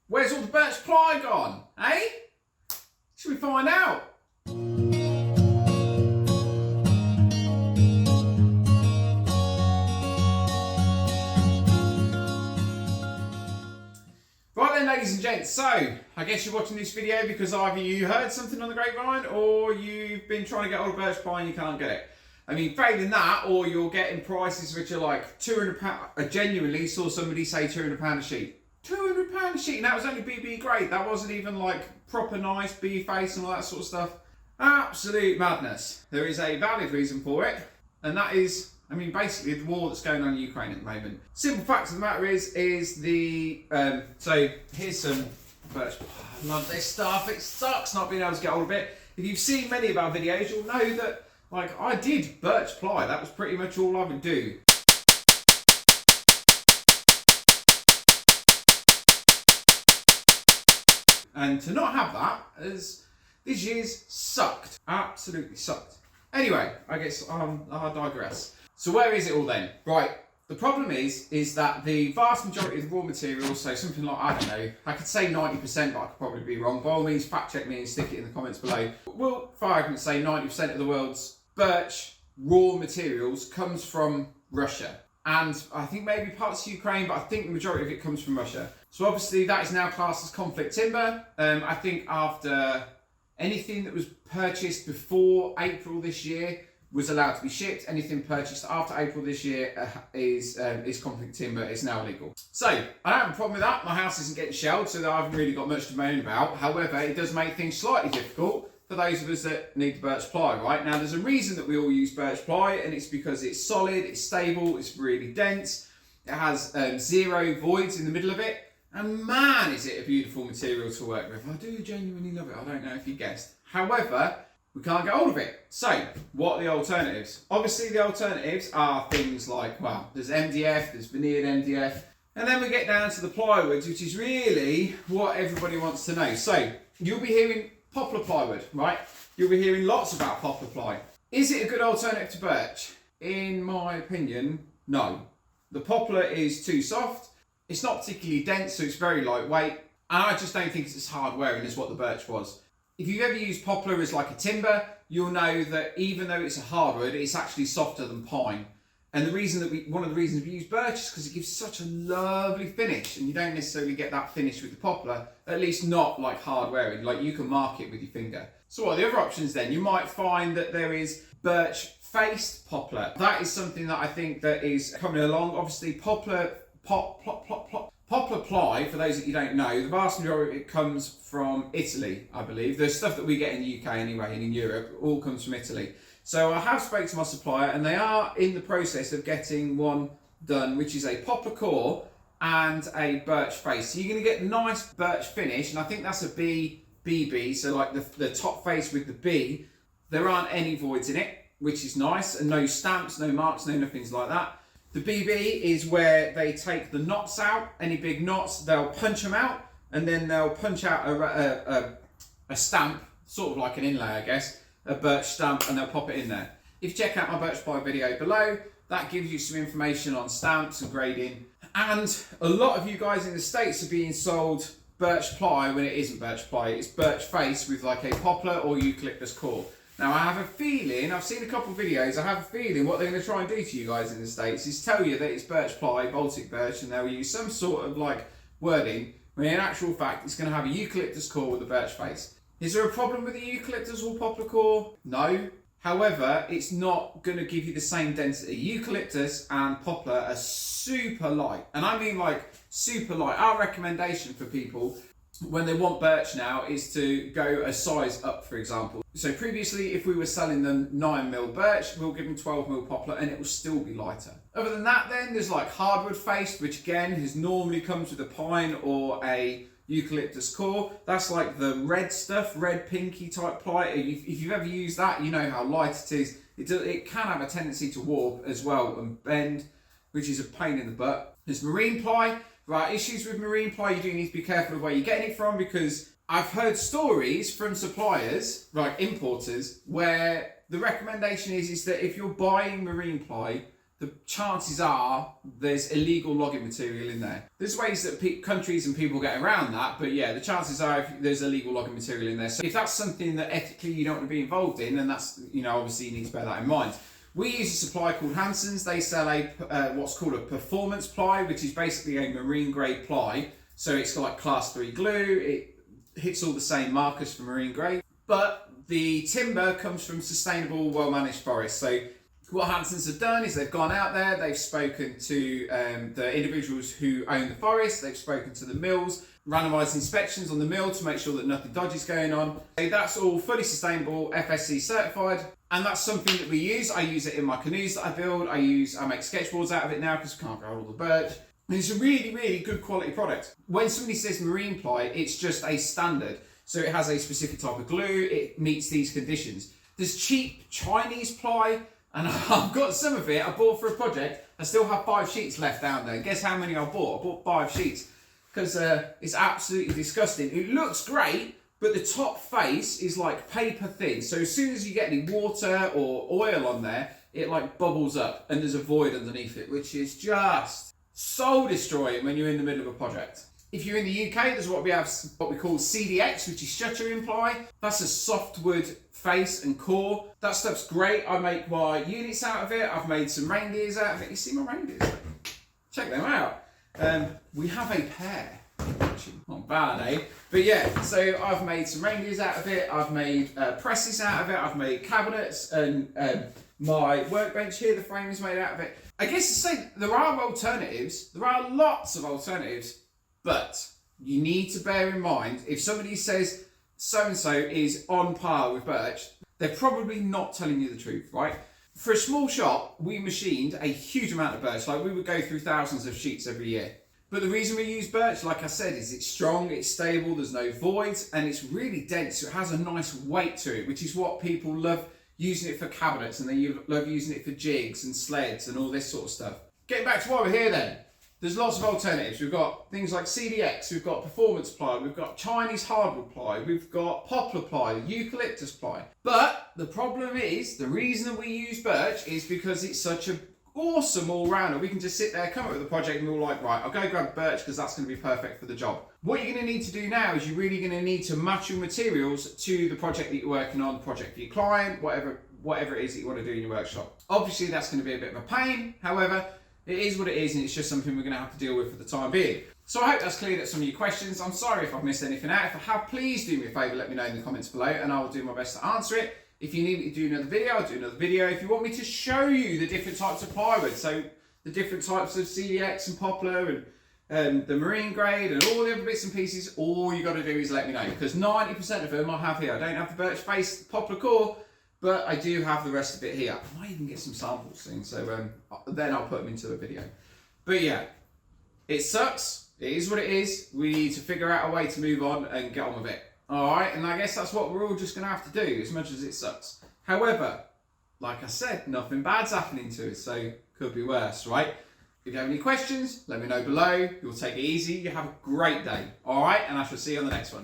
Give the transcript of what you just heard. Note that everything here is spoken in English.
Where's all the birch ply gone, eh? Should we find out? Right then, ladies and gents, so I guess you're watching this video because either you heard something on the grapevine or you've been trying to get hold of birch ply and you can't get it. I mean, failing that, or you're getting prices which are like £200. I genuinely saw somebody say £200 a sheet. £200 a sheet, and that was only BB grade. That wasn't even like proper nice bee face and all that sort of stuff. Absolute madness. There is a valid reason for it, and that is, I mean, basically the war that's going on in Ukraine at the moment. Simple fact of the matter is the so here's some birch. I love this stuff. It sucks not being able to get hold of it. If you've seen many of our videos, you'll know that like I did birch ply. That was pretty much all I would do. And to not have that, as this year's sucked. Absolutely sucked. Anyway, I guess I'll digress. So where is it all then? Right, the problem is that the vast majority of the raw materials, so something like, I don't know, I could say 90%, but I could probably be wrong. By all means, fact check me and stick it in the comments below. We'll, for argument's sake, 90% of the world's birch raw materials comes from Russia. And I think maybe parts of Ukraine, but I think the majority of it comes from Russia. So obviously that is now classed as conflict timber. I think after anything that was purchased before April this year was allowed to be shipped. Anything purchased after April this year is conflict timber. It's now illegal. So I don't have a problem with that. My house isn't getting shelled, so I haven't really got much to moan about. However, it does make things slightly difficult for those of us that need the birch ply, right? Now, there's a reason that we all use birch ply, and it's because it's solid, it's stable, it's really dense, it has 0 voids in the middle of it, and man, is it a beautiful material to work with. I do genuinely love it. I don't know if you guessed. However, we can't get hold of it. So, what are the alternatives? Obviously, the alternatives are things like, well, there's MDF, there's veneered MDF, and then we get down to the plywoods, which is really what everybody wants to know. So, you'll be hearing poplar plywood, right? You'll be hearing lots about poplar ply. Is it a good alternative to birch? In my opinion, no. The poplar is too soft. It's not particularly dense, so it's very lightweight. And I just don't think it's as hard wearing as what the birch was. If you've ever used poplar as like a timber, you'll know that even though it's a hardwood, it's actually softer than pine. And the reason that one of the reasons we use birch is because it gives such a lovely finish, and you don't necessarily get that finish with the poplar, at least not like hard wearing, like you can mark it with your finger. So what are the other options then? You might find that there is birch faced poplar. That is something that I think that is coming along. Obviously poplar ply, for those that you don't know, the vast majority of it comes from Italy, I believe. The stuff that we get in the UK anyway and in Europe all comes from Italy. So I have spoken to my supplier, and they are in the process of getting one done, which is a poplar core and a birch face. So you're going to get nice birch finish, and I think that's a BB, so like the top face with the B. There aren't any voids in it, which is nice, and no stamps, no marks, no nothings like that. The BB is where they take the knots out, any big knots, they'll punch them out, and then they'll punch out a stamp, sort of like an inlay, I guess, a birch stamp, and they'll pop it in there. If you check out my birch ply video below, that gives you some information on stamps and grading. And a lot of you guys in the States are being sold birch ply when it isn't birch ply. It's birch face with like a poplar or eucalyptus core. Now I have a feeling, I've seen a couple of videos, I have a feeling what they're going to try and do to you guys in the States is tell you that it's birch ply, Baltic birch, and they'll use some sort of like wording, when in actual fact it's going to have a eucalyptus core with a birch face. Is there a problem with the eucalyptus or poplar core? No. However, it's not going to give you the same density. Eucalyptus and poplar are super light. And I mean like super light. Our recommendation for people when they want birch now is to go a size up, for example. So previously, if we were selling them 9mm birch, we'll give them 12mm poplar and it will still be lighter. Other than that then, there's like hardwood faced, which again has normally comes with a pine or a eucalyptus core. That's like the red stuff, red pinky type ply. If you've ever used that, you know how light it is. It can have a tendency to warp as well and bend, which is a pain in the butt. There's marine ply. Right, issues with marine ply, you do need to be careful of where you're getting it from, because I've heard stories from suppliers, like importers, where the recommendation is that if you're buying marine ply, the chances are there's illegal logging material in there. There's ways that countries and people get around that, but yeah, the chances are if there's illegal logging material in there. So if that's something that ethically you don't want to be involved in, then that's, obviously you need to bear that in mind. We use a supply called Hanson's. They sell what's called a performance ply, which is basically a marine grade ply. So it's got like class 3 glue. It hits all the same markers for marine grade, but the timber comes from sustainable, well-managed forests. So what Hanson's have done is they've gone out there, they've spoken to the individuals who own the forest, they've spoken to the mills, randomised inspections on the mill to make sure that nothing dodgy is going on. So that's all fully sustainable, FSC certified, and that's something that we use. I use it in my canoes that I build. I make sketchboards out of it now because we can't grow all the birch. And it's a really, really good quality product. When somebody says marine ply, it's just a standard. So it has a specific type of glue, it meets these conditions. There's cheap Chinese ply, and I've got some of it I bought for a project. I still have 5 sheets left down there. Guess how many I bought? I bought 5 sheets because it's absolutely disgusting. It looks great, but the top face is like paper thin. So as soon as you get any water or oil on there, it like bubbles up and there's a void underneath it, which is just soul destroying when you're in the middle of a project. If you're in the UK, there's what we call CDX, which is shuttering ply. That's a softwood face and core. That stuff's great. I make my units out of it. I've made some reindeers out of it. You see my reindeers? Check them out. We have a pair. Not bad, eh? But yeah, so I've made some reindeers out of it. I've made presses out of it. I've made cabinets, and my workbench here, the frame is made out of it. I guess to say there are alternatives. There are lots of alternatives. But you need to bear in mind, if somebody says so-and-so is on par with birch, they're probably not telling you the truth, right? For a small shop, we machined a huge amount of birch. Like we would go through thousands of sheets every year. But the reason we use birch, like I said, is it's strong, it's stable, there's no voids, and it's really dense. So it has a nice weight to it, which is what people love using it for cabinets, and they love using it for jigs and sleds and all this sort of stuff. Getting back to why we're here then. There's lots of alternatives. We've got things like CDX, we've got performance ply, we've got Chinese hardwood ply, we've got poplar ply, eucalyptus ply. But the problem is, the reason that we use birch is because it's such an awesome all-rounder. We can just sit there, come up with a project, and we're all like, right, I'll go grab birch because that's going to be perfect for the job. What you're going to need to do now is you're really going to need to match your materials to the project that you're working on, the project for your client, whatever it is that you want to do in your workshop. Obviously, that's going to be a bit of a pain. However, it is what it is, and it's just something we're going to have to deal with for the time being. So I hope that's cleared up some of your questions. I'm sorry if I've missed anything out. If I have, please do me a favour, let me know in the comments below, and I will do my best to answer it. If you need me to do another video, I'll do another video. If you want me to show you the different types of plywood, so the different types of CDX and poplar and the marine grade and all the other bits and pieces, all you got to do is let me know, because 90% of them I have here. I don't have the birch face poplar core, but I do have the rest of it here. I might even get some samples soon, so then I'll put them into a video. But yeah, it sucks. It is what it is. We need to figure out a way to move on and get on with it. Alright, and I guess that's what we're all just going to have to do, as much as it sucks. However, like I said, nothing bad's happening to us, so could be worse, right? If you have any questions, let me know below. You'll take it easy. You have a great day. Alright, and I shall see you on the next one.